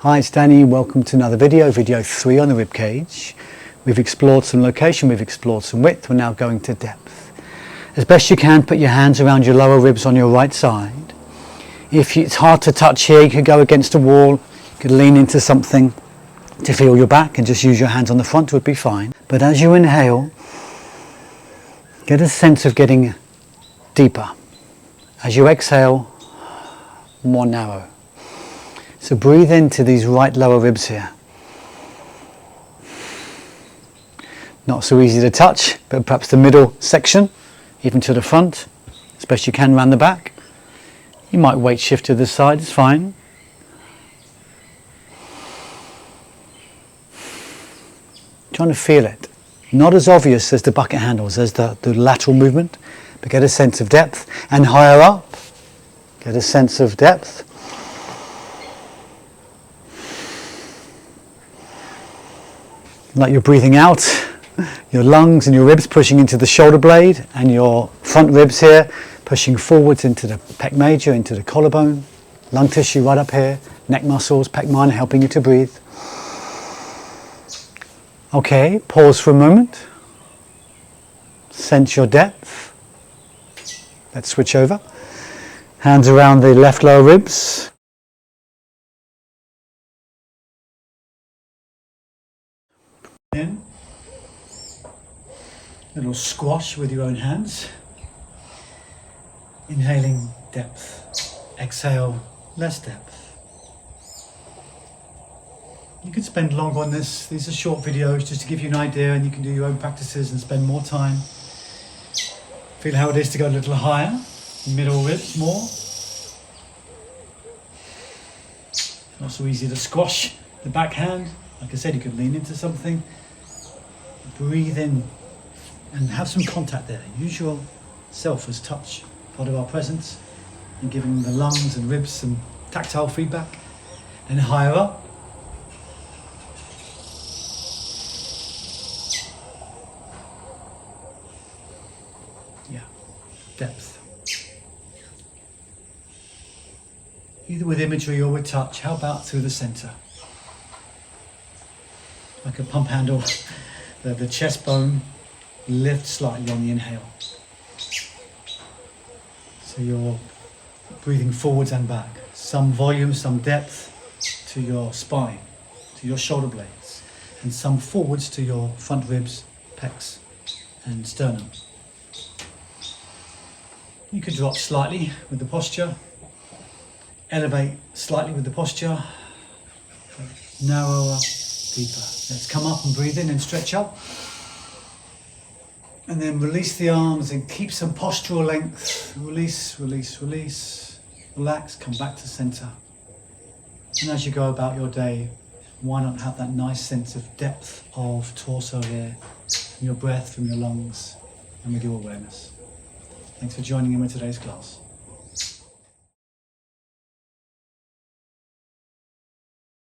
Hi, it's Danny. Welcome to another video 3 on the rib cage. We've explored some location, we've explored some width, we're now going to depth. As best you can, put your hands around your lower ribs on your right side. If it's hard to touch here, you could go against a wall, you could lean into something to feel your back and just use your hands on the front would be fine. But as you inhale, get a sense of getting deeper. As you exhale, more narrow. So breathe into these right lower ribs here. Not so easy to touch, but perhaps the middle section, even to the front, as best you can around the back. You might weight shift to the side, it's fine. Trying to feel it. Not as obvious as the bucket handles, as the lateral movement, but get a sense of depth. And higher up, get a sense of depth. Like you're breathing out, your lungs and your ribs pushing into the shoulder blade, and your front ribs here pushing forwards into the pec major, into the collarbone, lung tissue right up here, neck muscles, pec minor helping you to breathe. Okay, pause for a moment. Sense your depth. Let's switch over. Hands around the left lower ribs. In. A little squash with your own hands. Inhaling depth. Exhale less depth. You could spend longer on this. These are short videos just to give you an idea, and you can do your own practices and spend more time. Feel how it is to go a little higher. Middle ribs more. Not so easy to squash the backhand. Like I said, you could lean into something. Breathe in and have some contact there. Use yourself as touch, part of our presence, and giving the lungs and ribs some tactile feedback. And higher up, depth. Either with imagery or with touch. How about through the center? Like a pump handle, the chest bone lifts slightly on the inhale. So you're breathing forwards and back. Some volume, some depth to your spine, to your shoulder blades, and some forwards to your front ribs, pecs, and sternum. You could drop slightly with the posture, elevate slightly with the posture, narrower, deeper. Let's come up and breathe in and stretch up. And then release the arms and keep some postural length. Release, release, release. Relax, come back to center. And as you go about your day, why not have that nice sense of depth of torso here, from your breath, from your lungs, and with your awareness. Thanks for joining in with today's class.